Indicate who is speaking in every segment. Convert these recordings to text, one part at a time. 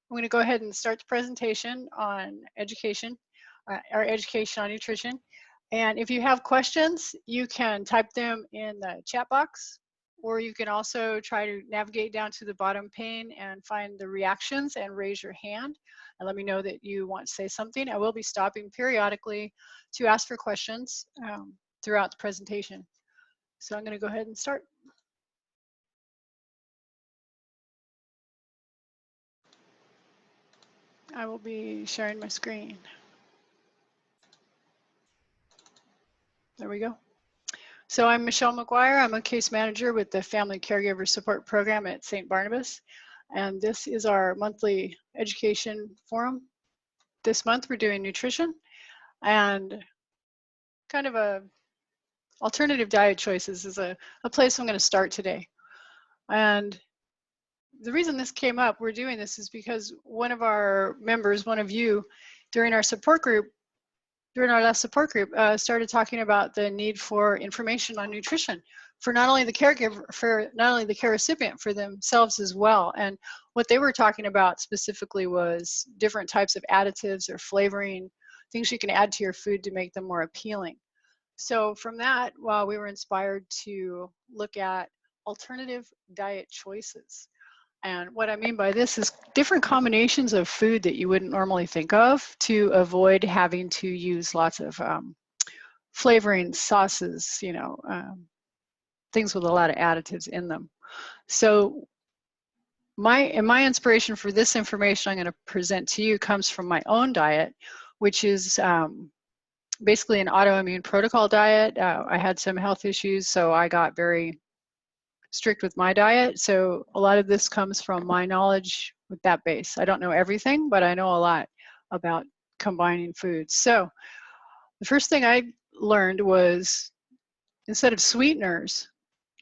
Speaker 1: I'm going to go ahead and start the presentation on education, our education on nutrition. And if you have questions, you can type them in the chat box, or you can also try to navigate down to the bottom pane and find the reactions and raise your hand and let me know that you want to say something. I will be stopping periodically to ask for questions throughout the presentation. So I'm going to go ahead and start. I will be sharing my screen. There we go. So I'm Michelle McGuire. I'm a case manager with the Family Caregiver Support Program at St. Barnabas. And this is our monthly education forum. This month we're doing nutrition and kind of a alternative diet choices is a place I'm going to start today. And the reason this came up, we're doing this, is because one of our members, one of you, during our support group, during our last support group, started talking about the need for information on nutrition for not only the caregiver, for not only the care recipient, for themselves as well. And what they were talking about specifically was different types of additives or flavoring, things you can add to your food to make them more appealing. So from that, well, we were inspired to look at alternative diet choices. And what I mean by this is different combinations of food that you wouldn't normally think of to avoid having to use lots of flavoring sauces, you know, things with a lot of additives in them. So my inspiration for this information I'm going to present to you comes from my own diet, which is basically an autoimmune protocol diet. I had some health issues, so I got very strict with my diet. So a lot of this comes from my knowledge with that base. I don't know everything, but I know a lot about combining foods. So the first thing I learned was instead of sweeteners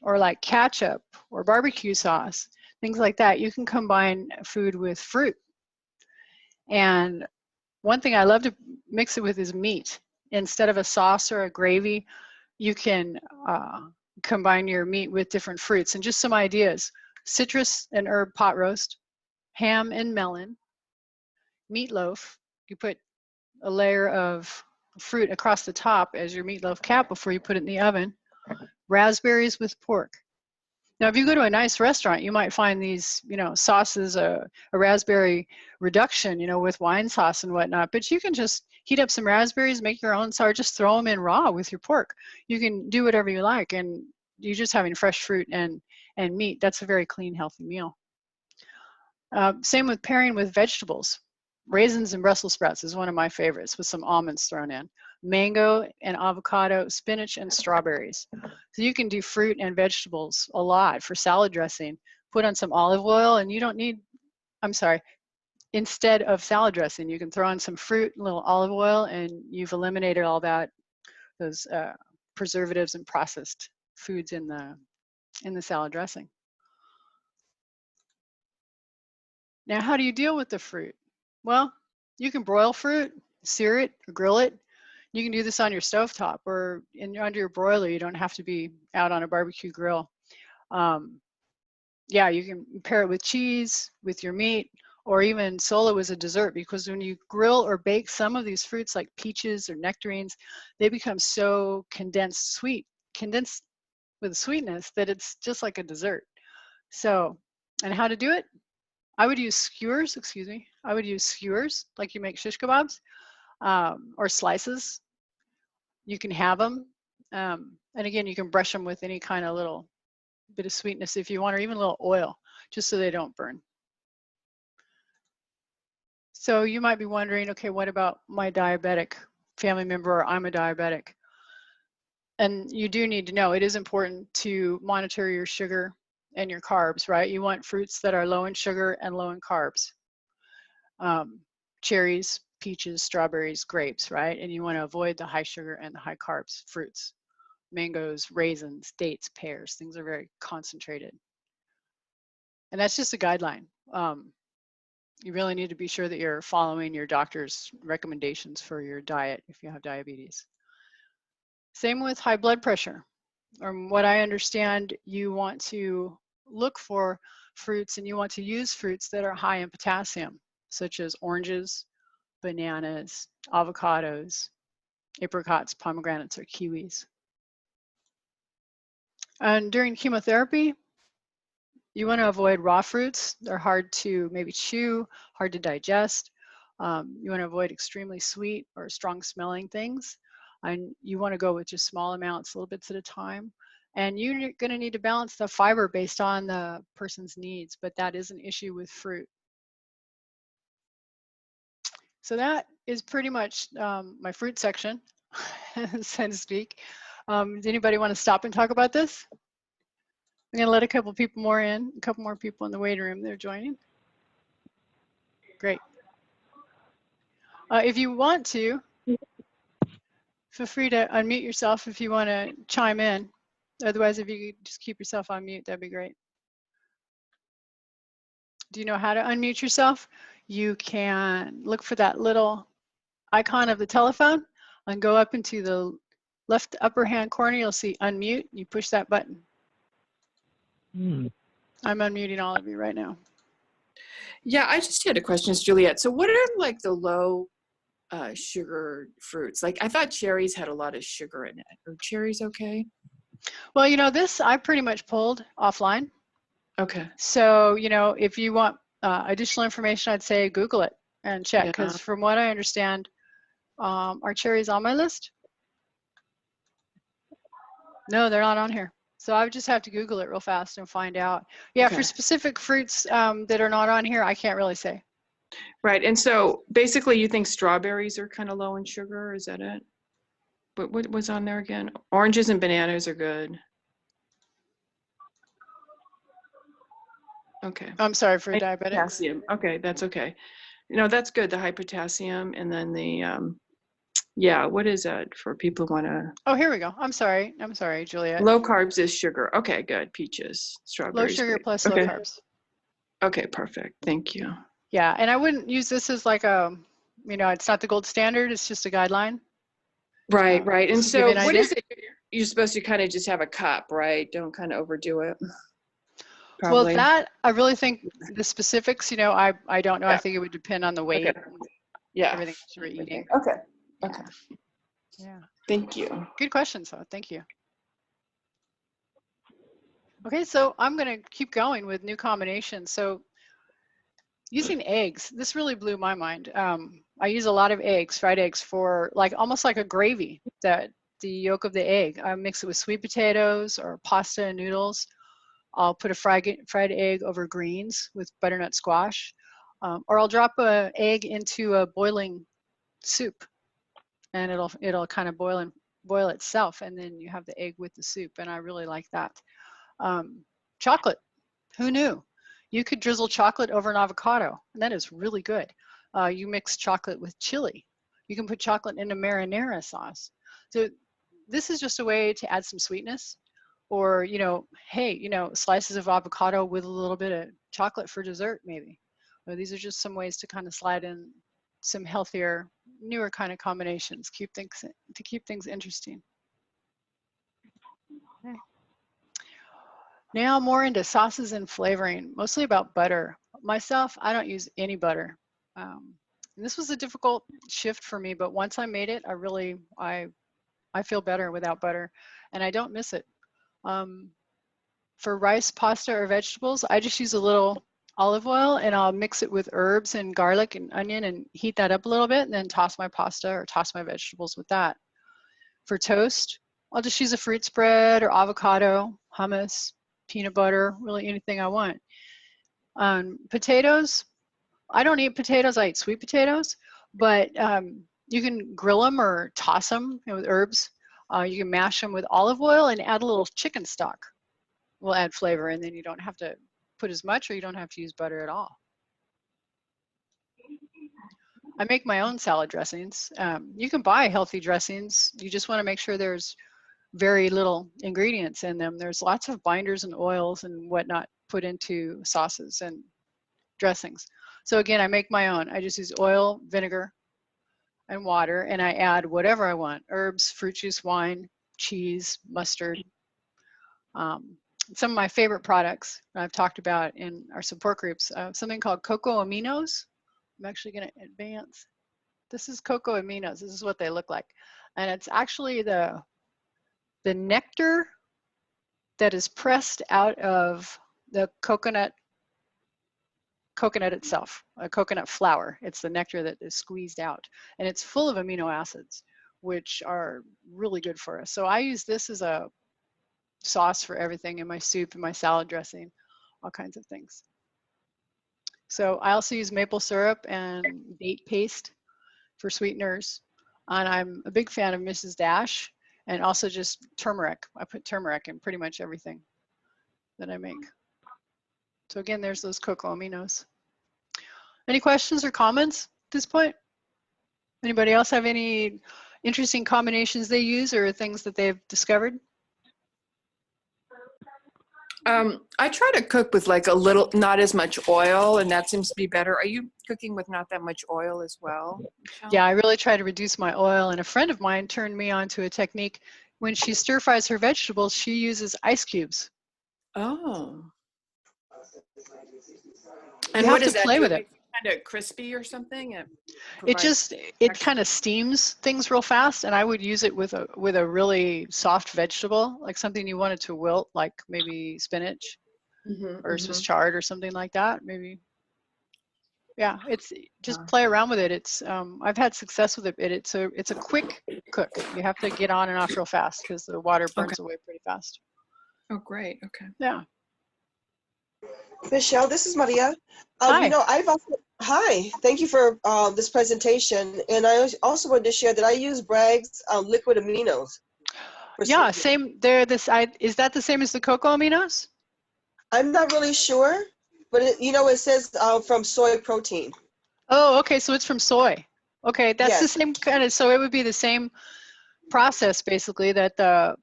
Speaker 1: or like ketchup or barbecue sauce, things like that, you can combine food with fruit. And one thing I love to mix it with is meat. Instead of a sauce or a gravy, you can combine your meat with different fruits. And just some ideas: citrus and herb pot roast, ham and melon, meatloaf. You put a layer of fruit across the top as your meatloaf cap before you put it in the oven. Raspberries with pork. Now, if you go to a nice restaurant, you might find these, you know, sauces, a raspberry reduction, you know, with wine sauce and whatnot. But you can just heat up some raspberries, make your own sour, just throw them in raw with your pork. You can do whatever you like, and you're just having fresh fruit and meat. That's a very clean, healthy meal. Same with pairing with vegetables. Raisins and Brussels sprouts is one of my favorites, with some almonds thrown in. Mango and avocado, spinach and strawberries. So you can do fruit and vegetables a lot for salad dressing. Put on some olive oil, and you don't need, I'm sorry, instead of salad dressing, you can throw on some fruit, a little olive oil, and you've eliminated all that, those preservatives and processed foods in the salad dressing. Now, how do you deal with the fruit? Well, you can broil fruit, sear it, or grill it. You can do this on your stovetop or under your broiler. You don't have to be out on a barbecue grill. Yeah, you can pair it with cheese, with your meat, or even solo as a dessert, because when you grill or bake some of these fruits like peaches or nectarines, they become so condensed with sweetness that it's just like a dessert. So, and how to do it? I would use skewers, I would use skewers like you make shish kebabs, or slices. You can have them. And again, you can brush them with any kind of little bit of sweetness if you want, or even a little oil, just so they don't burn. So you might be wondering, okay, what about my diabetic family member, or I'm a diabetic? And you do need to know, it is important to monitor your sugar and your carbs, right? You want fruits that are low in sugar and low in carbs. Cherries, peaches, strawberries, grapes, right? And you want to avoid the high sugar and the high carbs fruits. Mangoes, raisins, dates, pears, things are very concentrated. And that's just a guideline. You really need to be sure that you're following your doctor's recommendations for your diet if you have diabetes. Same with high blood pressure. From what I understand, you want to look for fruits and you want to use fruits that are high in potassium. such as oranges, bananas, avocados, apricots, pomegranates, or kiwis. And during chemotherapy, you want to avoid raw fruits. They're hard to maybe chew, hard to digest. You want to avoid extremely sweet or strong smelling things. And you want to go with just small amounts, little bits at a time. And you're going to need to balance the fiber based on the person's needs, but that is an issue with fruit. So that is pretty much my fruit section, so to speak. Does anybody want to stop and talk about this? I'm going to let a couple people more in, a couple more people in the waiting room. They're joining. Great. If you want to, feel free to unmute yourself if you want to chime in. Otherwise, if you could just keep yourself on mute, that'd be great. Do you know how to unmute yourself? You can look for that little icon of the telephone and go up into the left upper hand corner. You'll see unmute. You push that button. I'm unmuting all of you right now.
Speaker 2: Yeah, I just had a question, Juliet. So what are like the low sugar fruits? Like I thought cherries had a lot of sugar in it. Are cherries okay?
Speaker 1: Well, you know, this I pretty much pulled offline.
Speaker 2: Okay.
Speaker 1: So, you know, if you want additional information, I'd say Google it and check, because from what I understand, are cherries on my list? No, they're not on here. So I would just have to Google it real fast and find out. Yeah, okay. For specific fruits that are not on here, I can't really say.
Speaker 2: Right, and so basically you think strawberries are kind of low in sugar, is that it? What was on there again? Oranges and bananas are good. Okay.
Speaker 1: I'm sorry for diabetics.
Speaker 2: Potassium. Okay, that's okay. You know, that's good, the high potassium, and then the, yeah, what is that for people who want to?
Speaker 1: Oh, here we go. I'm sorry, Juliet.
Speaker 2: Low carbs is sugar. Okay, good. Peaches, strawberries.
Speaker 1: Low sugar plus low carbs.
Speaker 2: Okay, perfect. Thank you.
Speaker 1: Yeah, and I wouldn't use this as like a, you know, it's not the gold standard. It's just a guideline.
Speaker 2: Right, right. And so what is it? You're supposed to kind of just have a cup, right? Don't kind of overdo it.
Speaker 1: Probably. Well, that, I really think the specifics, you know, I don't know. Yeah. I think it would depend on the weight.
Speaker 2: Okay. Yeah.
Speaker 1: Everything you're eating.
Speaker 2: Okay. Okay.
Speaker 1: Yeah.
Speaker 2: Thank you.
Speaker 1: Good question, so thank you. Okay, so I'm going to keep going with new combinations. So using eggs, this really blew my mind. I use a lot of eggs, fried eggs, for like almost like a gravy, that the yolk of the egg. I mix it with sweet potatoes or pasta and noodles. I'll put a fried egg over greens with butternut squash, or I'll drop an egg into a boiling soup, and it'll kind of boil itself, and then you have the egg with the soup, and I really like that. Chocolate, who knew? You could drizzle chocolate over an avocado, and that is really good. You mix chocolate with chili. You can put chocolate into marinara sauce. So this is just a way to add some sweetness, or, you know, hey, you know, slices of avocado with a little bit of chocolate for dessert, maybe. Or these are just some ways to kind of slide in some healthier, newer kind of combinations, keep things interesting. Okay. Now more into sauces and flavoring, mostly about butter. Myself, I don't use any butter. This was a difficult shift for me, but once I made it, I feel better without butter, and I don't miss it. For rice, pasta, or vegetables, I just use a little olive oil, and I'll mix it with herbs and garlic and onion and heat that up a little bit, and then toss my pasta or toss my vegetables with that. For toast, I'll just use a fruit spread or avocado, hummus, peanut butter, really anything I want. Potatoes, I don't eat potatoes, I eat sweet potatoes, but you can grill them or toss them, you know, with herbs. You can mash them with olive oil and add a little chicken stock. Will add flavor, and then you don't have to put as much, or you don't have to use butter at all. I make my own salad dressings. You can buy healthy dressings. You just want to make sure there's very little ingredients in them. There's lots of binders and oils and whatnot put into sauces and dressings. So again, I make my own. I just use oil, vinegar, and water, and I add whatever I want: herbs, fruit juice, wine, cheese, mustard. Some of my favorite products I've talked about in our support groups, something called cocoa aminos. I'm actually going to advance. This is cocoa aminos. This is what they look like. And it's actually the nectar that is pressed out of the coconut itself, a coconut flour. It's the nectar that is squeezed out. And it's full of amino acids, which are really good for us. So I use this as a sauce for everything in my soup, in my salad dressing, all kinds of things. So I also use maple syrup and date paste for sweeteners. And I'm a big fan of Mrs. Dash, and also just turmeric. I put turmeric in pretty much everything that I make. So again, there's those cocoa aminos. Any questions or comments at this point? Anybody else have any interesting combinations they use or things that they've discovered?
Speaker 2: I try to cook with like a little, not as much oil, and that seems to be better. Are you cooking with not that much oil as well, Michelle?
Speaker 1: Yeah, I really try to reduce my oil, and a friend of mine turned me on to a technique. When she stir fries her vegetables, she uses ice cubes.
Speaker 2: Oh.
Speaker 1: You
Speaker 2: And
Speaker 1: have
Speaker 2: what
Speaker 1: to
Speaker 2: does that
Speaker 1: play
Speaker 2: do?
Speaker 1: with
Speaker 2: It
Speaker 1: it.
Speaker 2: makes it kind of crispy or something?
Speaker 1: It
Speaker 2: provides
Speaker 1: kind of steams things real fast, and I would use it with a really soft vegetable, like something you wanted to wilt, like maybe spinach or Swiss chard or something like that. Maybe, yeah. It's just play around with it. It's I've had success with it. It's a quick cook. You have to get on and off real fast because the water burns away pretty fast.
Speaker 2: Oh, great. Okay.
Speaker 1: Yeah.
Speaker 3: Michelle, this is Maria.
Speaker 1: Hi.
Speaker 3: You know, hi, thank you for this presentation. And I also wanted to share that I use Bragg's liquid aminos.
Speaker 1: Yeah, same. Is that the same as the cocoa aminos?
Speaker 3: I'm not really sure, but it says from soy protein.
Speaker 1: Oh, okay. So it's from soy. Okay, that's the
Speaker 3: Yes.
Speaker 1: same kind of. So it would be the same process basically that the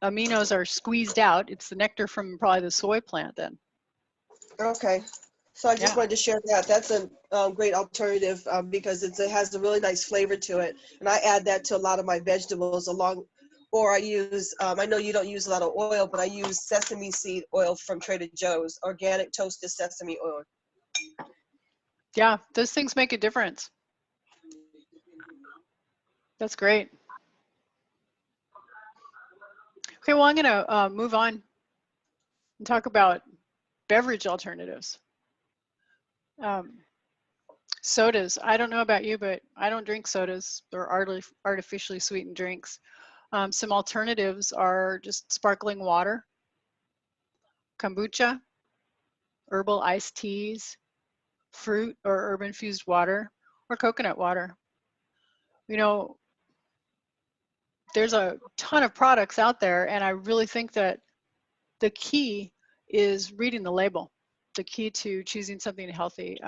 Speaker 1: aminos are squeezed out. It's the nectar from probably the soy plant then.
Speaker 3: Okay. So I just wanted to share that. That's a great alternative because it has a really nice flavor to it. And I add that to a lot of my vegetables or I use, I know you don't use a lot of oil, but I use sesame seed oil from Trader Joe's, organic toasted sesame oil.
Speaker 1: Yeah, those things make a difference. That's great. Okay, well, I'm going to move on and talk about beverage alternatives. Sodas. I don't know about you, but I don't drink sodas or artificially sweetened drinks. Some alternatives are just sparkling water, kombucha, herbal iced teas, fruit or herb infused water, or coconut water. You know, there's a ton of products out there, and I really think that the key is reading the label. The key to choosing something healthy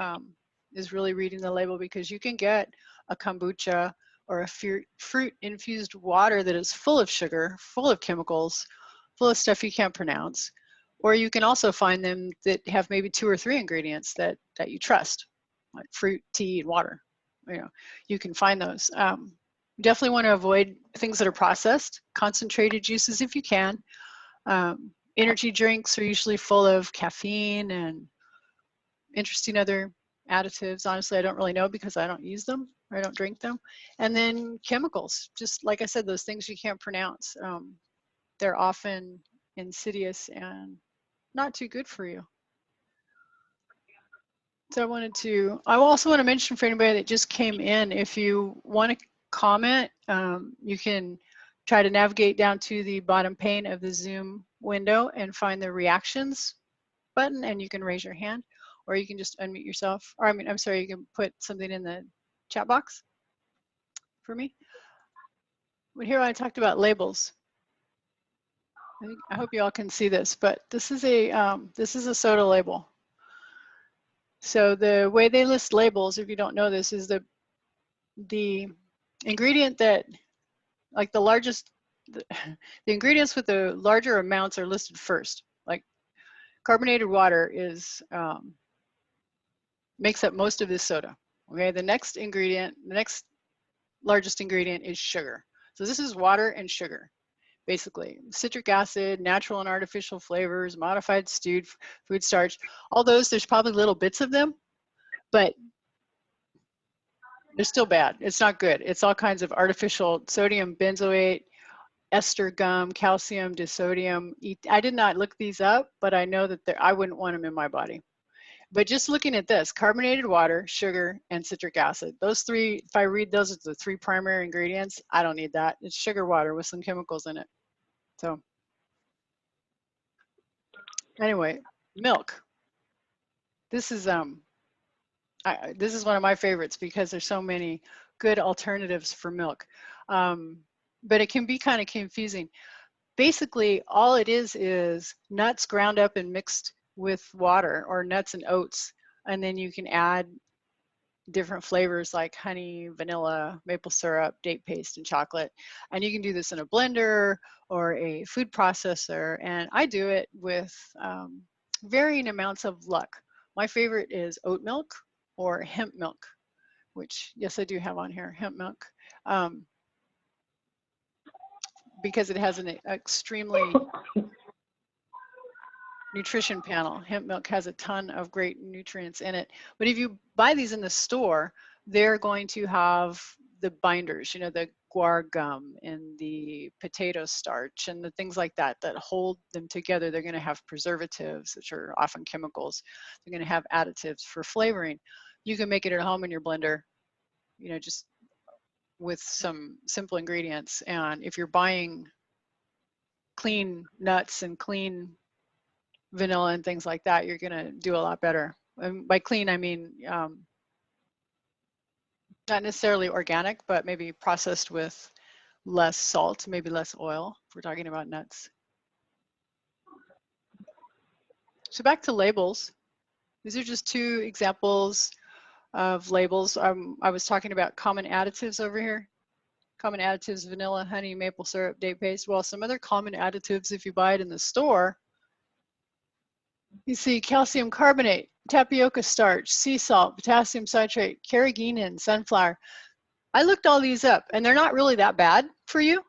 Speaker 1: is really reading the label, because you can get a kombucha or a fruit infused water that is full of sugar, full of chemicals, full of stuff you can't pronounce. Or you can also find them that have maybe 2 or 3 ingredients that you trust, like fruit, tea, and water. You know, you can find those. Definitely want to avoid things that are processed, concentrated juices if you can. Energy drinks are usually full of caffeine and interesting other additives. Honestly, I don't really know because I don't use them or I don't drink them. And then chemicals, just like I said, those things you can't pronounce. They're often insidious and not too good for you. So I also want to mention for anybody that just came in, if you want to comment, you can try to navigate down to the bottom pane of the Zoom window and find the reactions button, and you can raise your hand, or you can just unmute yourself. Or I'm sorry, you can put something in the chat box for me. But here I talked about labels. I hope you all can see this, but this is a soda label. So the way they list labels, if you don't know this, is the ingredient that, like the ingredients with the larger amounts are listed first. Like carbonated water makes up most of this soda. Okay, the next largest ingredient is sugar. So this is water and sugar, basically. Citric acid, natural and artificial flavors, modified stewed food starch, all those, there's probably little bits of them, but They're still bad. It's not good. It's all kinds of artificial sodium benzoate, ester gum, calcium, disodium. I did not look these up, but I know that I wouldn't want them in my body. But just looking at this, carbonated water, sugar, and citric acid. Those three, if I read those as the three primary ingredients, I don't need that. It's sugar water with some chemicals in it. So anyway, milk. This is this is one of my favorites because there's so many good alternatives for milk. But it can be kind of confusing. Basically, all it is nuts ground up and mixed with water, or nuts and oats. And then you can add different flavors like honey, vanilla, maple syrup, date paste, and chocolate. And you can do this in a blender or a food processor. And I do it with varying amounts of luck. My favorite is oat milk or hemp milk, which, yes, I do have on here, hemp milk, because it has an extremely nutrition panel. Hemp milk has a ton of great nutrients in it. But if you buy these in the store, they're going to have the binders, you know, the guar gum and the potato starch and the things like that that hold them together. They're going to have preservatives, which are often chemicals. They're going to have additives for flavoring. You can make it at home in your blender, you know, just with some simple ingredients. And if you're buying clean nuts and clean vanilla and things like that, you're going to do a lot better. And by clean, I mean not necessarily organic, but maybe processed with less salt, maybe less oil, if we're talking about nuts. So back to labels. These are just two examples of labels. I was talking about common additives over here. Common additives, vanilla, honey, maple syrup, date paste. Well, some other common additives, if you buy it in the store, you see calcium carbonate, tapioca starch, sea salt, potassium citrate, carrageenan, sunflower. I looked all these up, and they're not really that bad for you.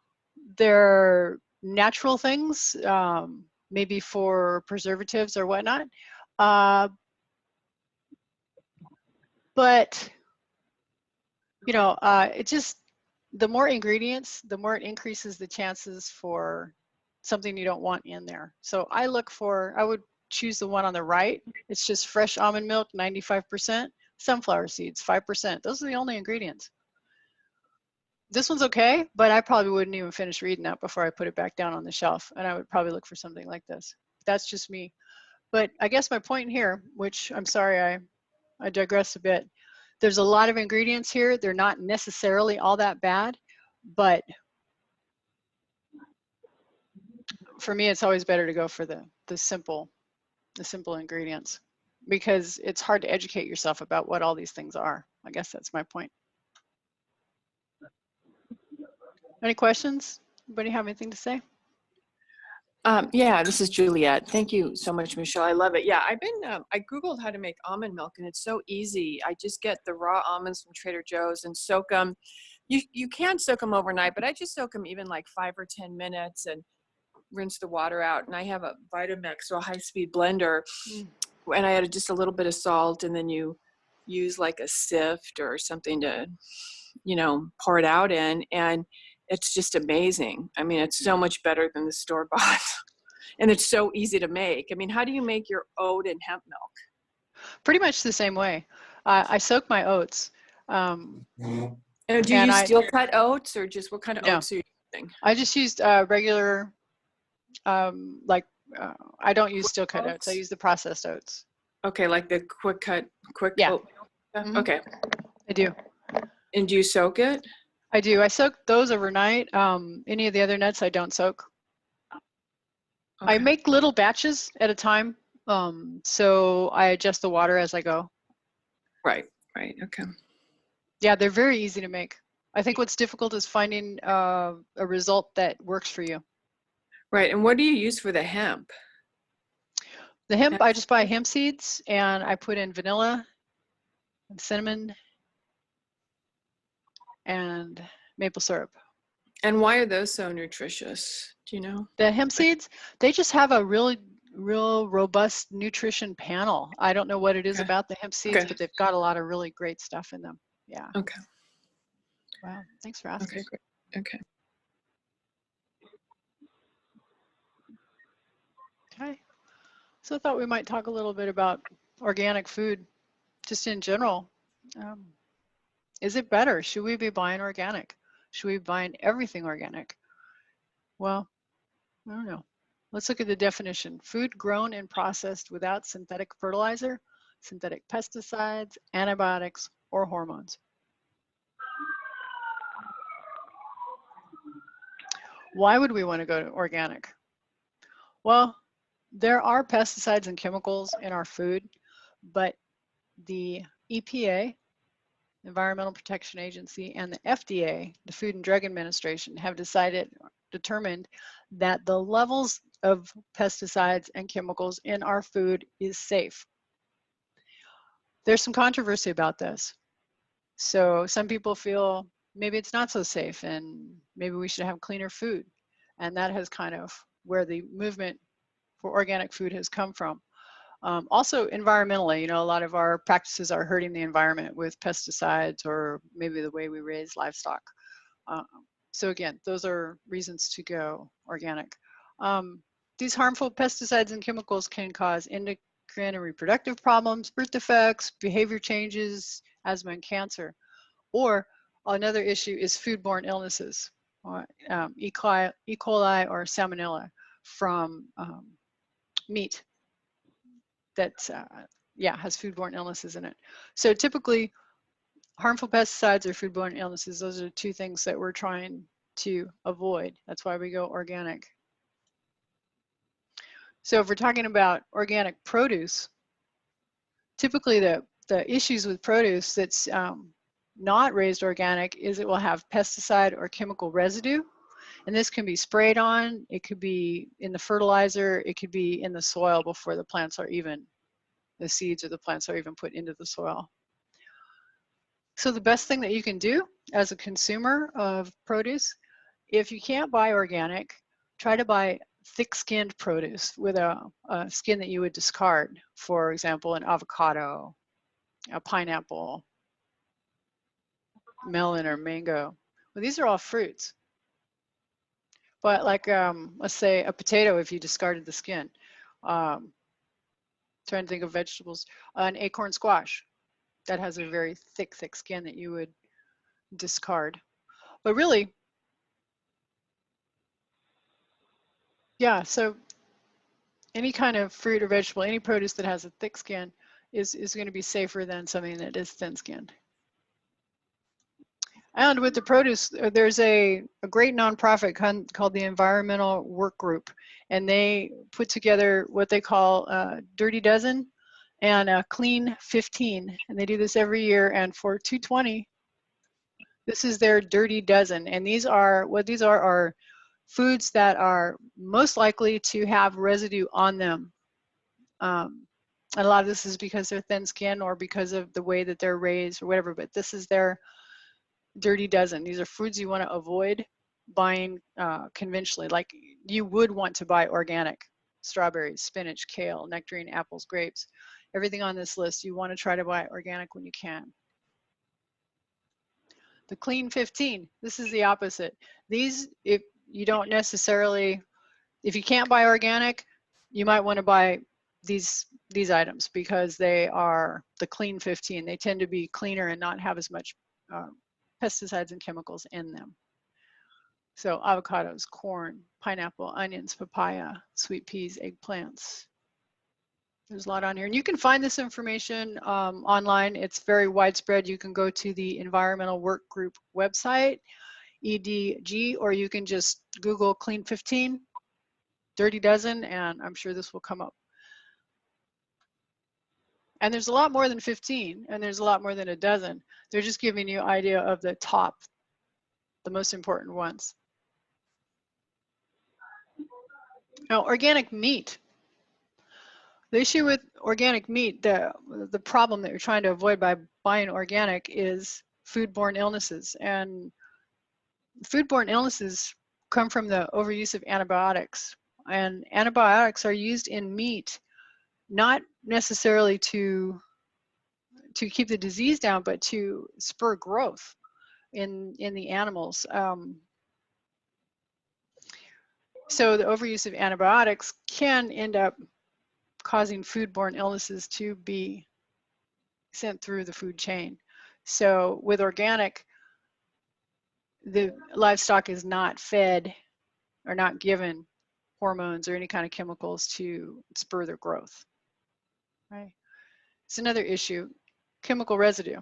Speaker 1: They're natural things, maybe for preservatives or whatnot. But, you know, it just, the more ingredients, the more it increases the chances for something you don't want in there. So I would choose the one on the right. It's just fresh almond milk, 95%, sunflower seeds, 5%. Those are the only ingredients. This one's okay, but I probably wouldn't even finish reading that before I put it back down on the shelf. And I would probably look for something like this. That's just me. But I guess my point here, which I'm sorry, I digressed a bit. There's a lot of ingredients here. They're not necessarily all that bad, but for me, it's always better to go for the simple ingredients, because it's hard to educate yourself about what all these things are. I guess that's my point. Any questions? Anybody have anything to say?
Speaker 2: Yeah, this is Juliet. Thank you so much, Michelle. I love it. Yeah, I Googled how to make almond milk, and it's so easy. I just get the raw almonds from Trader Joe's and soak them. You can soak them overnight, but I just soak them even like 5 or 10 minutes and rinse the water out. And I have a Vitamix, or a high-speed blender, and I add just a little bit of salt, and then you use like a sift or something to, you know, pour it out in, and it's just amazing. I mean, it's so much better than the store-bought, and it's so easy to make. I mean, how do you make your oat and hemp milk?
Speaker 1: Pretty much the same way. I soak my oats.
Speaker 2: And do you use steel-cut oats, or just what kind of oats are you using?
Speaker 1: I just used regular, I don't use steel-cut oats. I use the processed oats.
Speaker 2: Okay, like the quick oat.
Speaker 1: Mm-hmm.
Speaker 2: Okay.
Speaker 1: I do.
Speaker 2: And do you soak it?
Speaker 1: I do. I soak those overnight. Any of the other nuts I don't soak. Okay. I make little batches at a time, so I adjust the water as I go.
Speaker 2: Right, okay.
Speaker 1: Yeah, they're very easy to make. I think what's difficult is finding a result that works for you.
Speaker 2: Right, and what do you use for the hemp?
Speaker 1: The hemp, I just buy hemp seeds, and I put in vanilla and cinnamon and maple syrup.
Speaker 2: And why are those so nutritious? Do you know?
Speaker 1: The hemp seeds, they just have a real robust nutrition panel. I don't know what it is about the hemp seeds, but they've got a lot of really great stuff in them. Yeah.
Speaker 2: Okay.
Speaker 1: Wow, thanks for asking.
Speaker 2: Okay, great. Okay.
Speaker 1: Okay. So I thought we might talk a little bit about organic food, just in general. Um, is it better? Should we be buying organic? Should we be buying everything organic? Well, I don't know. Let's look at the definition. Food grown and processed without synthetic fertilizer, synthetic pesticides, antibiotics, or hormones. Why would we want to go to organic? Well, there are pesticides and chemicals in our food, but the EPA, Environmental Protection Agency, and the FDA, the Food and Drug Administration, have determined that the levels of pesticides and chemicals in our food is safe. There's some controversy about this. So some people feel maybe it's not so safe and maybe we should have cleaner food. And that has kind of where the movement for organic food has come from. Also environmentally, you know, a lot of our practices are hurting the environment with pesticides or maybe the way we raise livestock. So again, those are reasons to go organic. These harmful pesticides and chemicals can cause endocrine and reproductive problems, birth defects, behavior changes, asthma and cancer. Or another issue is foodborne illnesses, E. coli or salmonella from meat that has foodborne illnesses in it. So typically harmful pesticides or foodborne illnesses, those are two things that we're trying to avoid. That's why we go organic. So if we're talking about organic produce, typically the issues with produce that's not raised organic is it will have pesticide or chemical residue. And this can be sprayed on, it could be in the fertilizer, it could be in the soil before the plants are even, the seeds or the plants are even put into the soil. So the best thing that you can do as a consumer of produce, if you can't buy organic, try to buy thick-skinned produce with a skin that you would discard. For example, an avocado, a pineapple, melon or mango. Well, these are all fruits. But like, let's say a potato, if you discarded the skin. Trying to think of vegetables. An acorn squash, that has a very thick skin that you would discard. But really, yeah, so any kind of fruit or vegetable, any produce that has a thick skin is going to be safer than something that is thin-skinned. And with the produce, there's a great nonprofit called the Environmental Work Group, and they put together what they call Dirty Dozen and a Clean 15, and they do this every year. And for 220, this is their Dirty Dozen, and these are foods that are most likely to have residue on them. And a lot of this is because they're thin-skinned or because of the way that they're raised or whatever, but this is their Dirty Dozen. These are foods you want to avoid buying conventionally, like you would want to buy organic. Strawberries, spinach, kale, nectarine, apples, grapes, everything on this list you want to try to buy organic when you can. The Clean 15, this is the opposite. These, if you don't necessarily, if you can't buy organic, you might want to buy these items because they are the Clean 15. They tend to be cleaner and not have as much pesticides and chemicals in them. So avocados, corn, pineapple, onions, papaya, sweet peas, eggplants. There's a lot on here. And you can find this information online. It's very widespread. You can go to the Environmental Work Group website, EDG, or you can just Google Clean 15, Dirty Dozen, and I'm sure this will come up. And there's a lot more than 15, and there's a lot more than a dozen. They're just giving you an idea of the top, the most important ones. Now, organic meat. The issue with organic meat, the problem that you're trying to avoid by buying organic is foodborne illnesses. And foodborne illnesses come from the overuse of antibiotics. And antibiotics are used in meat, not necessarily to keep the disease down, but to spur growth. in the animals. So the overuse of antibiotics can end up causing foodborne illnesses to be sent through the food chain. So with organic, the livestock is not fed or not given hormones or any kind of chemicals to spur their growth. Right? It's another issue, chemical residue.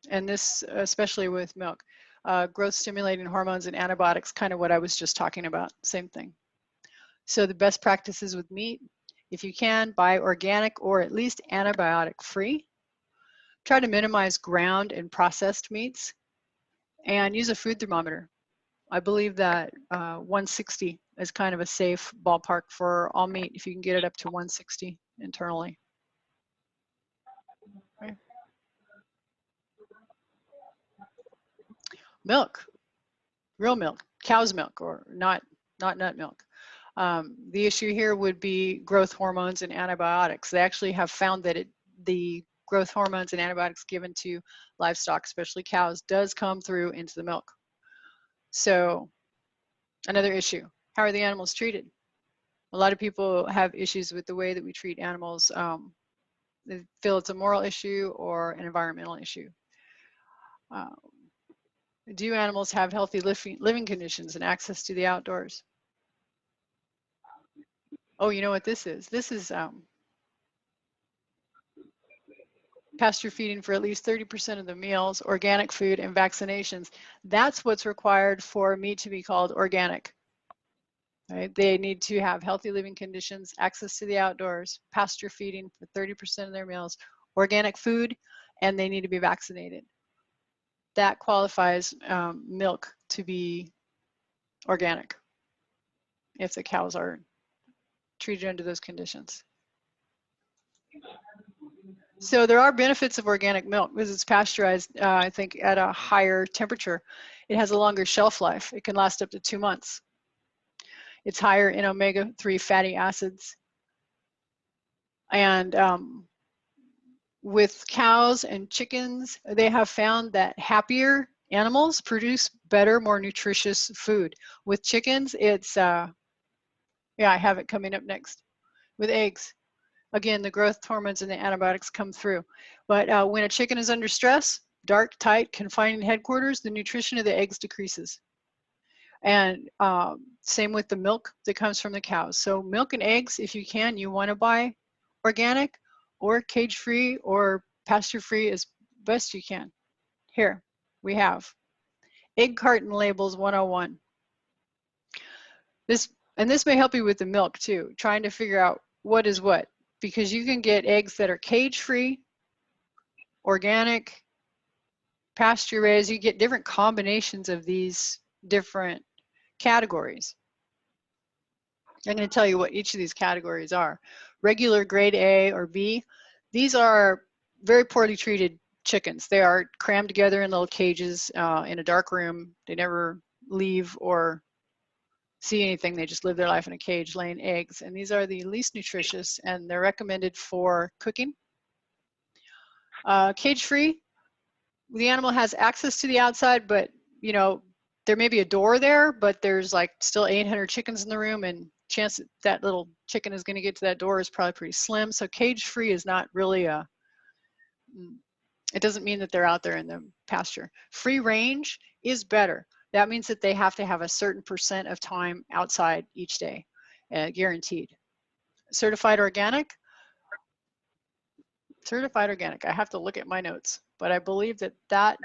Speaker 1: And this, especially with milk, growth stimulating hormones and antibiotics, kind of what I was just talking about, same thing. So the best practices with meat, if you can, buy organic or at least antibiotic free. Try to minimize ground and processed meats and use a food thermometer. I believe that 160 is kind of a safe ballpark for all meat if you can get it up to 160 internally. Okay. Milk, real milk, cow's milk, or not nut milk. The issue here would be growth hormones and antibiotics. They actually have found that the growth hormones and antibiotics given to livestock, especially cows, does come through into the milk. So another issue, how are the animals treated? A lot of people have issues with the way that we treat animals. They feel it's a moral issue or an environmental issue. Do animals have healthy living conditions and access to the outdoors? Oh, you know what this is? This is pasture feeding for at least 30% of the meals, organic food, and vaccinations. That's what's required for meat to be called organic. Right? They need to have healthy living conditions, access to the outdoors, pasture feeding for 30% of their meals, organic food, and they need to be vaccinated. That qualifies milk to be organic if the cows are treated under those conditions. So there are benefits of organic milk because it's pasteurized, I think, at a higher temperature. It has a longer shelf life. It can last up to 2 months. It's higher in omega-3 fatty acids. And with cows and chickens, they have found that happier animals produce better, more nutritious food. With chickens, it's, yeah, I have it coming up next. With eggs, again, the growth hormones and the antibiotics come through. But when a chicken is under stress, dark, tight, confining headquarters, the nutrition of the eggs decreases. And same with the milk that comes from the cows. So milk and eggs, if you can, you want to buy organic or cage-free or pasture-free as best you can. Here, we have egg carton labels 101. This may help you with the milk too, trying to figure out what is what, because you can get eggs that are cage-free, organic, pasture-raised. You get different combinations of these different categories. I'm going to tell you what each of these categories are. Regular grade A or B, these are very poorly treated chickens. They are crammed together in little cages in a dark room. They never leave or see anything. They just live their life in a cage laying eggs. And these are the least nutritious, and they're recommended for cooking. Cage-free, the animal has access to the outside, but you know, there may be a door there, but there's like still 800 chickens in the room, and chance that little chicken is going to get to that door is probably pretty slim. So cage-free is not really a, it doesn't mean that they're out there in the pasture. Free range is better. That means that they have to have a certain % of time outside each day, guaranteed. Certified organic, I have to look at my notes, but I believe that that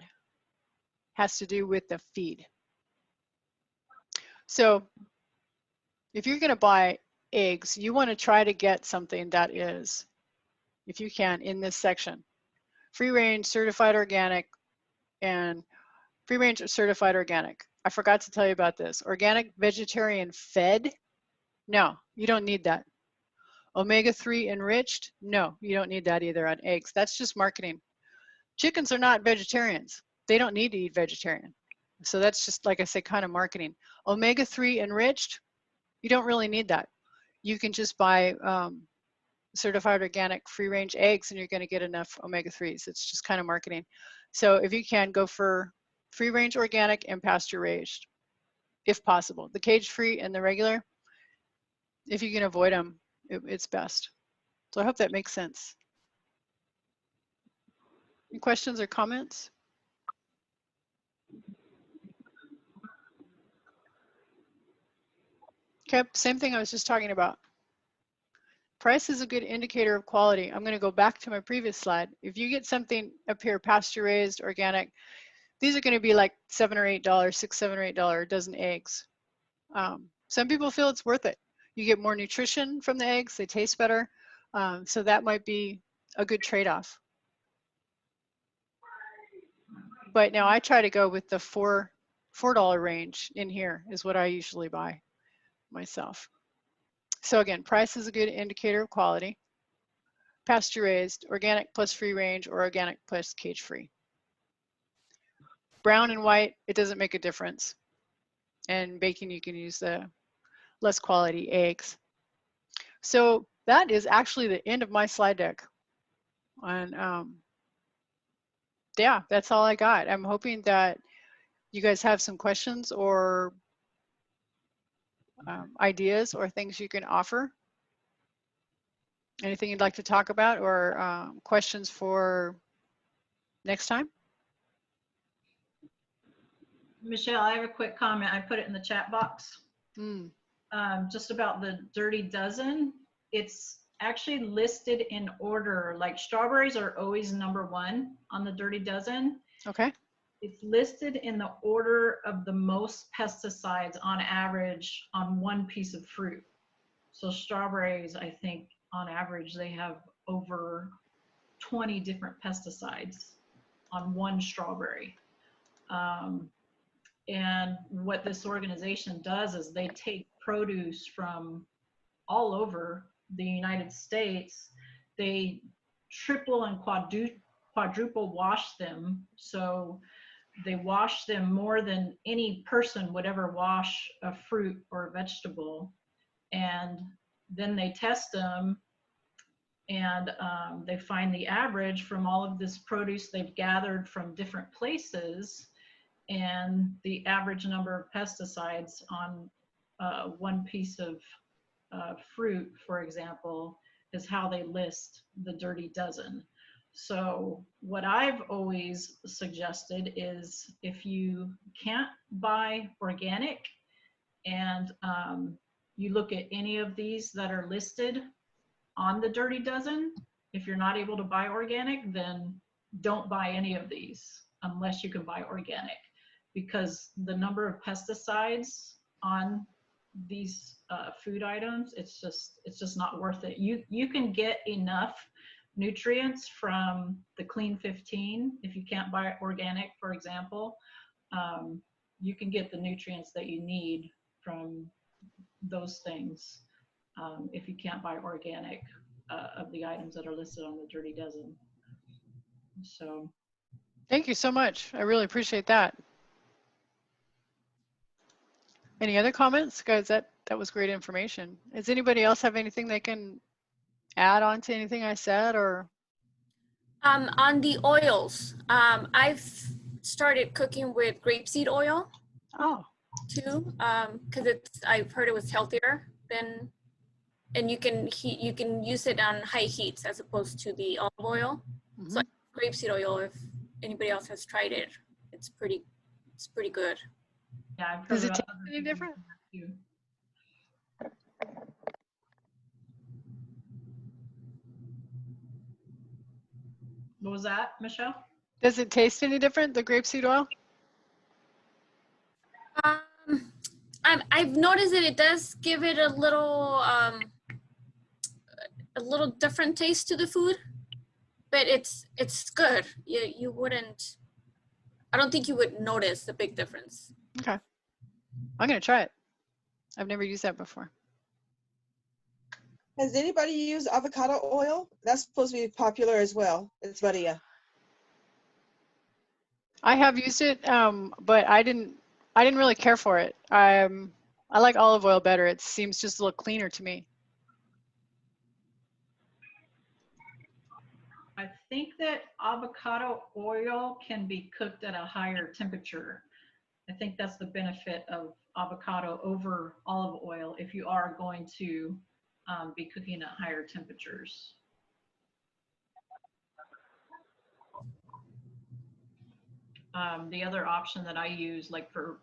Speaker 1: has to do with the feed. So if you're going to buy eggs, you want to try to get something that is, if you can, in this section. Free range, certified organic, and free range certified organic. I forgot to tell you about this. Organic vegetarian fed? No, you don't need that. Omega-3 enriched? No, you don't need that either on eggs. That's just marketing. Chickens are not vegetarians. They don't need to eat vegetarian. So that's just, like I say, kind of marketing. Omega-3 enriched? You don't really need that. You can just buy certified organic free range eggs and you're going to get enough omega-3s. It's just kind of marketing. So if you can, go for free range organic and pasture raised, if possible. The cage free and the regular, if you can avoid them, it's best. So I hope that makes sense. Any questions or comments? Okay, same thing I was just talking about. Price is a good indicator of quality. I'm going to go back to my previous slide. If you get something up here, pasture raised, organic, these are going to be like $7 or $8, $6, $7 or $8 a dozen eggs. Some people feel it's worth it. You get more nutrition from the eggs, they taste better. So that might be a good trade-off. But now I try to go with the $4 range in here is what I usually buy myself. So again, price is a good indicator of quality. Pasture raised, organic plus free range, or organic plus cage free. Brown and white, it doesn't make a difference. And baking, you can use the less quality eggs. So that is actually the end of my slide deck. And yeah, that's all I got. I'm hoping that you guys have some questions or ideas or things you can offer. Anything you'd like to talk about or questions for next time?
Speaker 4: Michelle, I have a quick comment. I put it in the chat box.
Speaker 1: Mm.
Speaker 4: Just about the Dirty Dozen. It's actually listed in order. Like strawberries are always #1 on the Dirty Dozen.
Speaker 1: Okay.
Speaker 4: It's listed in the order of the most pesticides on average on one piece of fruit. So strawberries, I think on average, they have over 20 different pesticides on one strawberry. And what this organization does is they take produce from all over the United States. They triple and quadruple wash them. So they wash them more than any person would ever wash a fruit or a vegetable. And then they test them and they find the average from all of this produce they've gathered from different places. And the average number of pesticides on one piece of fruit, for example, is how they list the Dirty Dozen. So what I've always suggested is if you can't buy organic and you look at any of these that are listed on the Dirty Dozen, if you're not able to buy organic, then don't buy any of these unless you can buy organic. Because the number of pesticides on these food items, it's just not worth it. You can get enough nutrients from the Clean 15 if you can't buy organic, for example. You can get the nutrients that you need from those things if you can't buy organic of the items that are listed on the Dirty Dozen. So.
Speaker 1: Thank you so much. I really appreciate that. Any other comments? Guys, that was great information. Does anybody else have anything they can add on to anything I said or?
Speaker 5: On the oils, I've started cooking with grapeseed oil.
Speaker 1: Oh.
Speaker 5: Too, because I've heard it was healthier than, and you can use it on high heats as opposed to the olive oil. Mm-hmm. So grapeseed oil, if anybody else has tried it, it's pretty good.
Speaker 4: Yeah, I've heard.
Speaker 1: Does it taste any different?
Speaker 4: What was that, Michelle?
Speaker 1: Does it taste any different, the grapeseed oil?
Speaker 5: I've noticed that it does give it a little different taste to the food, but it's good. You wouldn't. I don't think you would notice the big difference.
Speaker 1: Okay, I'm gonna try it. I've never used that before.
Speaker 3: Has anybody used avocado oil? That's supposed to be popular as well. It's Maria.
Speaker 1: I have used it, but I didn't really care for it. I like olive oil better. It seems just a little cleaner to me.
Speaker 4: I think think that avocado oil can be cooked at a higher temperature. I think that's the benefit of avocado over olive oil if you are going to be cooking at higher temperatures. The other option that I use, like for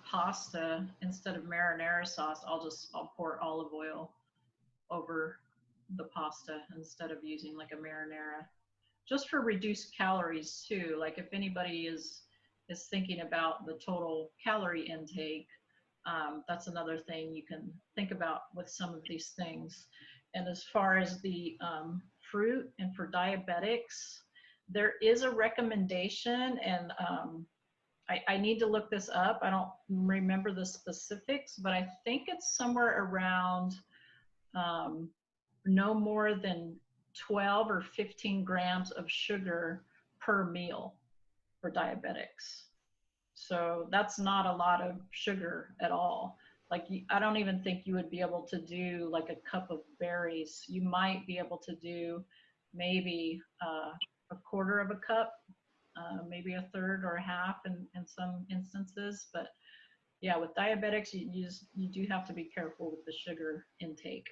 Speaker 4: pasta, instead of marinara sauce, I'll pour olive oil over the pasta instead of using like a marinara, just for reduced calories too. Like if anybody is thinking about the total calorie intake, that's another thing you can think about with some of these things. And as far as the fruit and for diabetics, there is a recommendation, and I need to look this up. I don't remember the specifics, but I think it's somewhere around no more than 12 or 15 grams of sugar per meal for diabetics. So that's not a lot of sugar at all. Like I don't even think you would be able to do like a cup of berries. You might be able to do maybe a quarter of a cup, maybe a third or a half in some instances. But yeah, with diabetics, you do have to be careful with the sugar intake.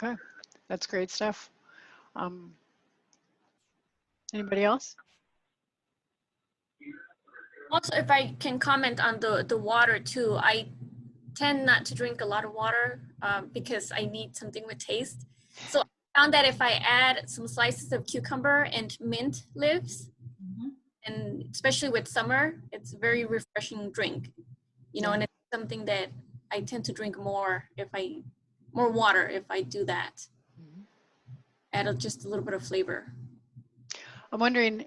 Speaker 1: Okay, that's great stuff. Anybody else?
Speaker 5: Also, if I can comment on the water too, I tend not to drink a lot of water because I need something with taste. So I found that if I add some slices of cucumber and mint leaves, and especially with summer, it's a very refreshing drink, you know, and it's something that I tend to drink more water if I do that. Add just a little bit of flavor.
Speaker 1: I'm wondering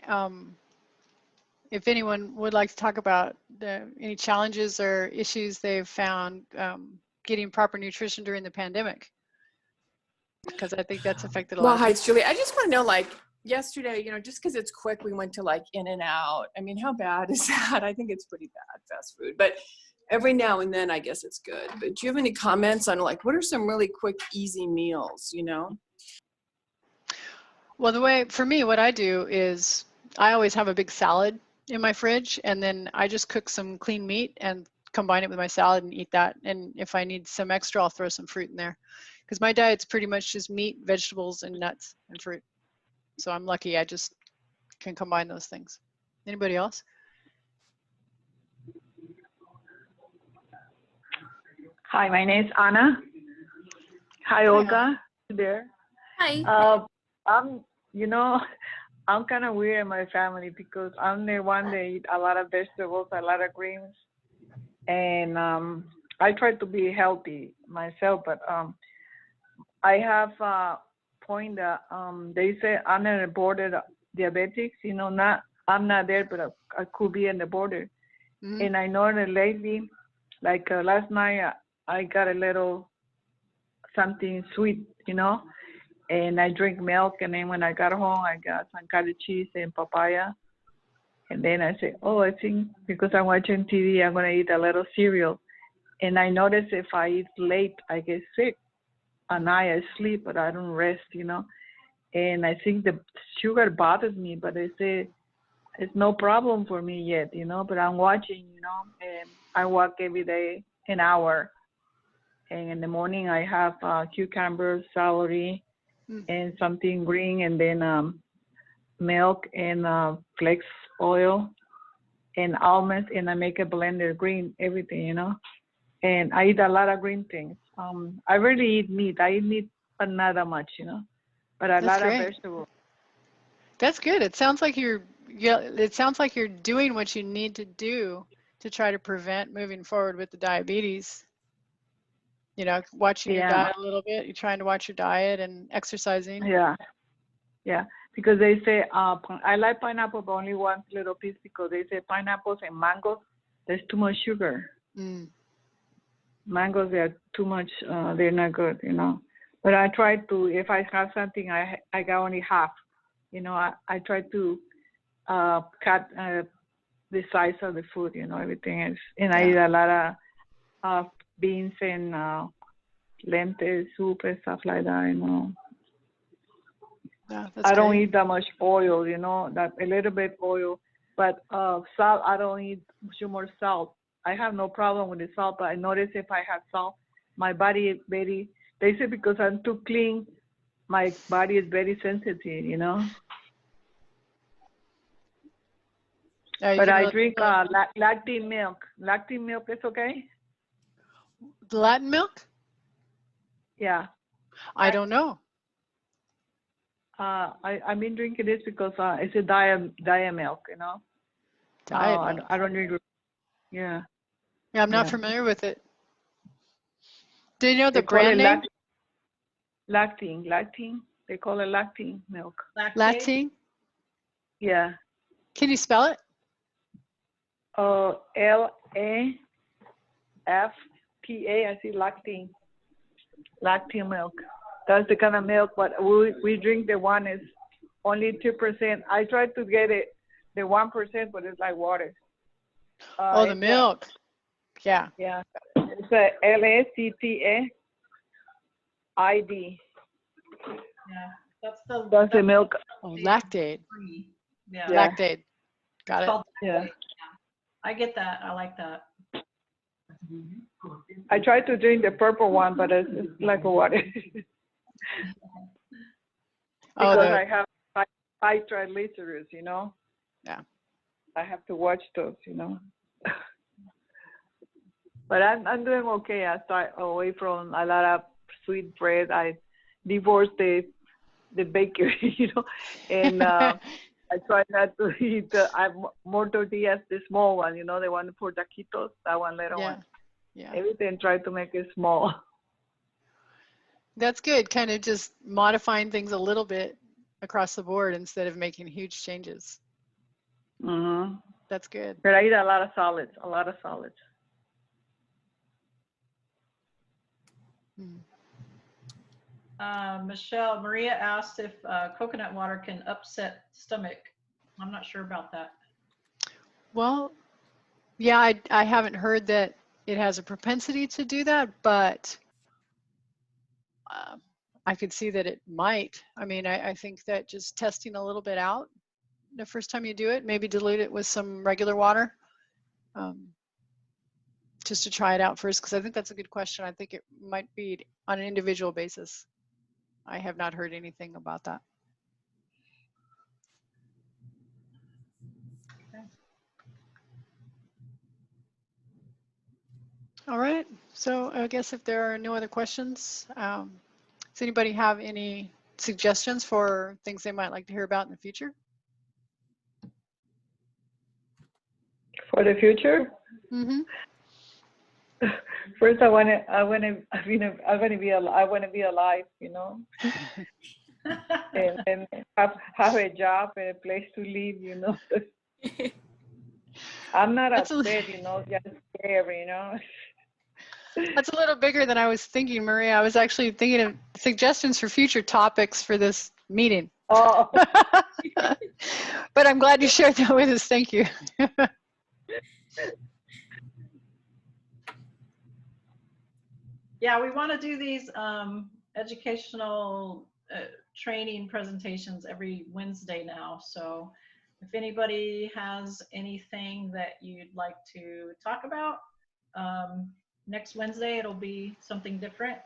Speaker 1: if anyone would like to talk about any challenges or issues they've found getting proper nutrition during the pandemic, because I think that's affected a lot.
Speaker 2: Well, hi, it's Julie. I just want to know, like, yesterday, you know, just because it's quick, we went to like In-N-Out. I mean, how bad is that? I think it's pretty bad, fast food. But every now and then, I guess it's good. But do you have any comments on, like, what are some really quick, easy meals, you know?
Speaker 1: Well, for me, what I do is I always have a big salad in my fridge, and then I just cook some clean meat and combine it with my salad and eat that. And if I need some extra, I'll throw some fruit in there, because my diet's pretty much just meat, vegetables, and nuts and fruit. So I'm lucky I just can combine those things. Anybody else?
Speaker 6: Hi, my name is Anna. Hi, Olga. You there?
Speaker 5: Hi.
Speaker 6: I'm kind of weird in my family because I'm the one that eat a lot of vegetables, a lot of greens, and I try to be healthy myself. But I have a point that they say I'm on the border diabetics. You know, I'm not there, but I could be in the border. Mm-hmm. And I know that lately, like last night, I got a little something sweet, you know. And I drink milk, and then when I got home, I got some cottage cheese and papaya. And then I said, oh, I think because I'm watching TV, I'm going to eat a little cereal. And I notice if I eat late, I get sick. At night, I sleep, but I don't rest, you know. And I think the sugar bothers me, but I say it's no problem for me yet, you know. But I'm watching, you know, and I walk every day an hour. And in the morning, I have cucumber, celery, and something green, and then milk and flax oil and almonds, and I make a blender, green, everything, you know. And I eat a lot of green things. I really eat meat. I eat meat, but not that much, you know. But a lot of vegetables.
Speaker 1: That's good. It sounds like you're doing what you need to do to try to prevent moving forward with the diabetes. You know, watching your diet a little bit. You're trying to watch your diet and exercising.
Speaker 6: Yeah. Because they say I like pineapple, but only one little piece, because they say pineapples and mangoes, there's too much sugar. Mangoes, they're too much. They're not good, you know. But I try to, if I have something, I got only half. You know, I try to cut the size of the food, you know, everything else. And I eat a lot of beans and lentil soup and stuff like that, you know.
Speaker 1: Yeah, that's
Speaker 6: I don't
Speaker 1: great.
Speaker 6: eat that much oil, you know, that a little bit oil, but salt, I don't eat too much salt. I have no problem with the salt, but I notice if I have salt, my body is very, they say because I'm too clean, my body is very sensitive, you know.
Speaker 1: Yeah, you
Speaker 6: But
Speaker 1: can
Speaker 6: I
Speaker 1: really
Speaker 6: drink
Speaker 1: feel it.
Speaker 6: lactic milk. Lactic milk is okay?
Speaker 1: The Latin milk?
Speaker 6: Yeah.
Speaker 1: I don't know.
Speaker 6: I've been drinking this because it's a diet milk, you know.
Speaker 1: Diet milk.
Speaker 6: I don't drink. Yeah.
Speaker 1: Yeah, I'm not
Speaker 6: Yeah.
Speaker 1: familiar with it. Do you know the
Speaker 6: They call
Speaker 1: brand
Speaker 6: it
Speaker 1: name?
Speaker 6: lactine. They call it lactine milk.
Speaker 4: Lactate.
Speaker 1: Lactine?
Speaker 6: Yeah.
Speaker 1: Can you spell it?
Speaker 6: LAFTA. I see lactine. Lactine milk. That's the kind of milk, but we drink the one is only 2%. I tried to get it, the 1%, but it's like water.
Speaker 1: Oh, the
Speaker 6: It's
Speaker 1: milk. Yeah.
Speaker 6: yeah. It's a LACTAID.
Speaker 4: Yeah, that's
Speaker 6: That's the milk.
Speaker 1: Oh, lactate.
Speaker 4: free. Yeah.
Speaker 6: Yeah.
Speaker 1: Lactate. Got
Speaker 4: It's
Speaker 1: it.
Speaker 4: called
Speaker 6: Yeah.
Speaker 4: lactate. I get that. I like that.
Speaker 6: I tried to drink the purple one, but it's like a water.
Speaker 1: Oh,
Speaker 6: Because I have high triglycerides, you know.
Speaker 1: Yeah.
Speaker 6: I have to watch those, you know. But I'm doing okay. I start away from a lot of sweet bread. I divorced the bakery, you know, and I try not to eat. I'm more tortillas, the small one, you know, the one for taquitos, that one little
Speaker 1: yeah.
Speaker 6: one.
Speaker 1: Yeah.
Speaker 6: Everything try to make it small.
Speaker 1: That's good. Kind of just modifying things a little bit across the board instead of making huge changes.
Speaker 6: Mm-hmm.
Speaker 1: That's good.
Speaker 6: But I eat a lot of solids, a lot of solids.
Speaker 1: Mm.
Speaker 4: Michelle, Maria asked if coconut water can upset stomach. I'm not sure about that.
Speaker 1: Well, yeah, I haven't heard that it has a propensity to do that, but I could see that it might. I mean, I think that just testing a little bit out the first time you do it, maybe dilute it with some regular water, just to try it out first, because I think that's a good question. I think it might be on an individual basis. I have not heard anything about that. All right, so I guess if there are no other questions, does anybody have any suggestions for things they might like to hear about in the future?
Speaker 6: For the future,
Speaker 1: Mm-hmm.
Speaker 6: first I want to be alive, you know, and have a job and a place to live, you know. I'm not upset, you know, just scared, you know.
Speaker 1: That's a little bigger than I was thinking, Maria. I was actually thinking of suggestions for future topics for this meeting.
Speaker 6: Oh.
Speaker 1: But I'm glad you shared that with us. Thank you.
Speaker 4: Yeah, we want to do these educational training presentations every Wednesday now. So if anybody has anything that you'd like to talk about, next Wednesday it'll be something different.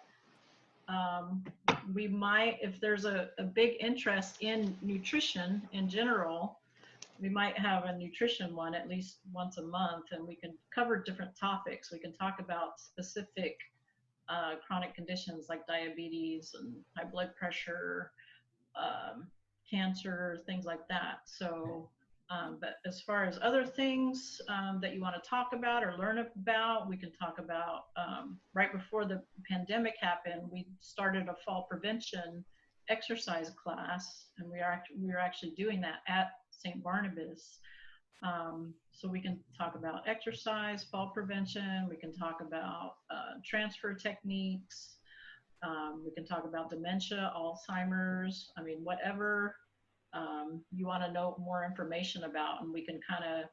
Speaker 4: We might, if there's a big interest in nutrition in general, we might have a nutrition one at least once a month, and we can cover different topics. We can talk about specific chronic conditions like diabetes and high blood pressure, cancer, things like that. So, but as far as other things that you want to talk about or learn about, we can talk about. Right before the pandemic happened, we started a fall prevention exercise class, and we are actually doing that at St. Barnabas. So we can talk about exercise, fall prevention. We can talk about transfer techniques. We can talk about dementia, Alzheimer's. I mean, whatever you want to know more information about, and we can kind of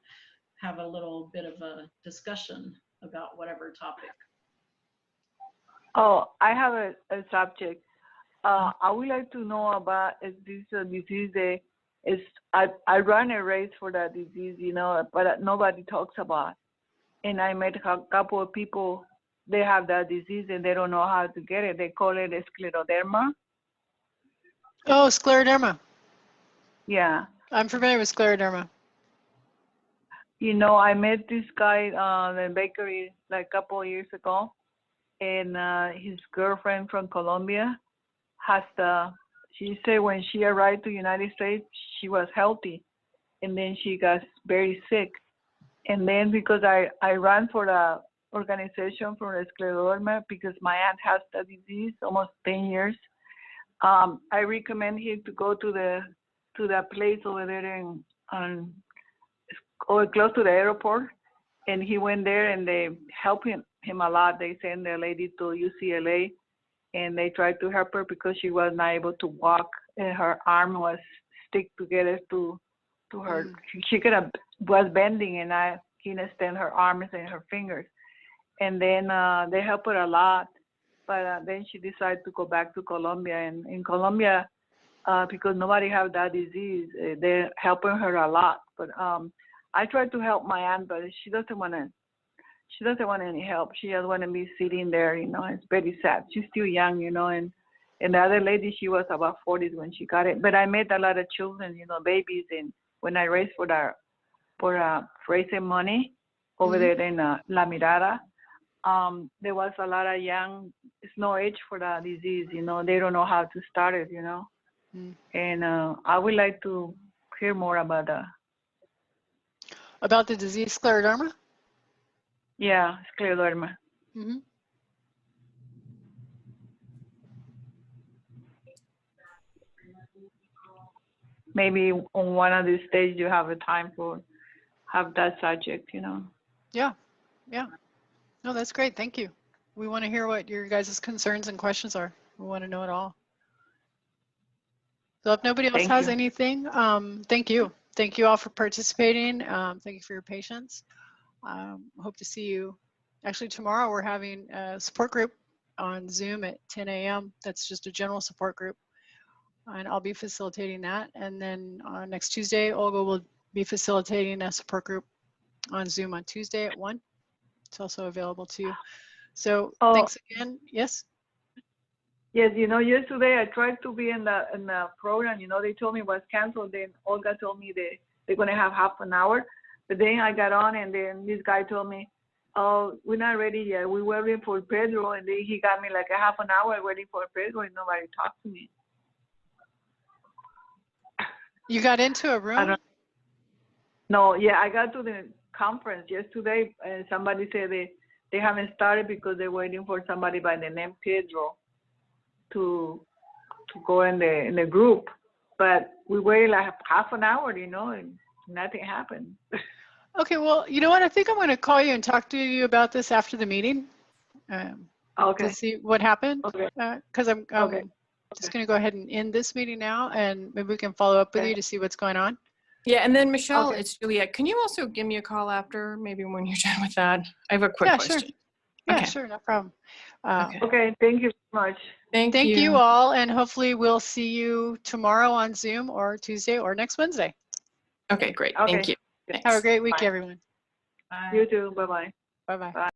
Speaker 4: have a little bit of a discussion about whatever topic.
Speaker 6: Oh, I have a subject. I would like to know about is this a disease that is, I run a race for that disease, you know, but nobody talks about. And I met a couple of people, they have that disease and they don't know how to get it. They call it scleroderma.
Speaker 1: Oh, scleroderma.
Speaker 6: Yeah.
Speaker 1: I'm familiar with scleroderma.
Speaker 6: You know, I met this guy in the bakery like a couple of years ago, and his girlfriend from Colombia has she said when she arrived to the United States, she was healthy, and then she got very sick. And then because I ran for the organization for the scleroderma because my aunt has the disease almost 10 years, I recommend him to go to the place over there over close to the airport, and he went there and they helped him a lot. They sent the lady to UCLA and they tried to help her because she was not able to walk and her arm was stick together to her. She was bending and I couldn't extend her arms and her fingers. And then they helped her a lot, but then she decided to go back to Colombia. And in Colombia, because nobody have that disease, they're helping her a lot. But I tried to help my aunt, but she doesn't want any help. She just want to be sitting there, you know. It's very sad. She's still young, you know, and the other lady, she was about 40 when she got it. But I met a lot of children, you know, babies, and when I raised for raising money over there in La Mirada, there was a lot of young, it's no age for the disease, you know. They don't know how to start it, you know. And I would like to hear more about that.
Speaker 1: About the disease scleroderma?
Speaker 6: Yeah, scleroderma.
Speaker 1: Mm-hmm.
Speaker 6: Maybe on one of these days you have a time for have that subject, you know.
Speaker 1: Yeah. No, that's great. Thank you. We want to hear what your guys' concerns and questions are. We want to know it all. So if nobody else has anything, thank you. Thank you all for participating. Thank you for your patience. Hope to see you. Actually, tomorrow we're having a support group on Zoom at 10 a.m. That's just a general support group. And I'll be facilitating that. And then next Tuesday, Olga will be facilitating a support group on Zoom on Tuesday at 1. It's also available to you. So thanks again. Yes?
Speaker 6: Yes, you know, yesterday I tried to be in the program, you know, they told me it was canceled. Then Olga told me they're going to have half an hour. But then I got on and then this guy told me, oh, we're not ready yet. We're waiting for Pedro. And then he got me like a half an hour waiting for Pedro and nobody talked to me.
Speaker 1: You got into a room?
Speaker 6: No, yeah, I got to the conference yesterday and somebody said they haven't started because they're waiting for somebody by the name Pedro to go in the group. But we waited like half an hour, you know, and nothing happened.
Speaker 1: Okay, well, you know what? I think I'm going to call you and talk to you about this after the meeting to see what happened. Because I'm just going to go ahead and end this meeting now, and maybe we can follow up with you to see what's going on.
Speaker 2: Yeah, and then Michelle, it's Juliet. Can you also give me a call after, maybe when you're done with that? I have a quick question.
Speaker 1: Sure. Yeah, sure, no problem.
Speaker 6: Okay, thank you so much.
Speaker 2: Thank
Speaker 1: you all, and hopefully we'll see you tomorrow on Zoom or Tuesday or next Wednesday.
Speaker 2: Okay, great. Thank you. Thanks.
Speaker 1: Have a great week, everyone.
Speaker 6: You too. Bye-bye.
Speaker 1: Bye-bye.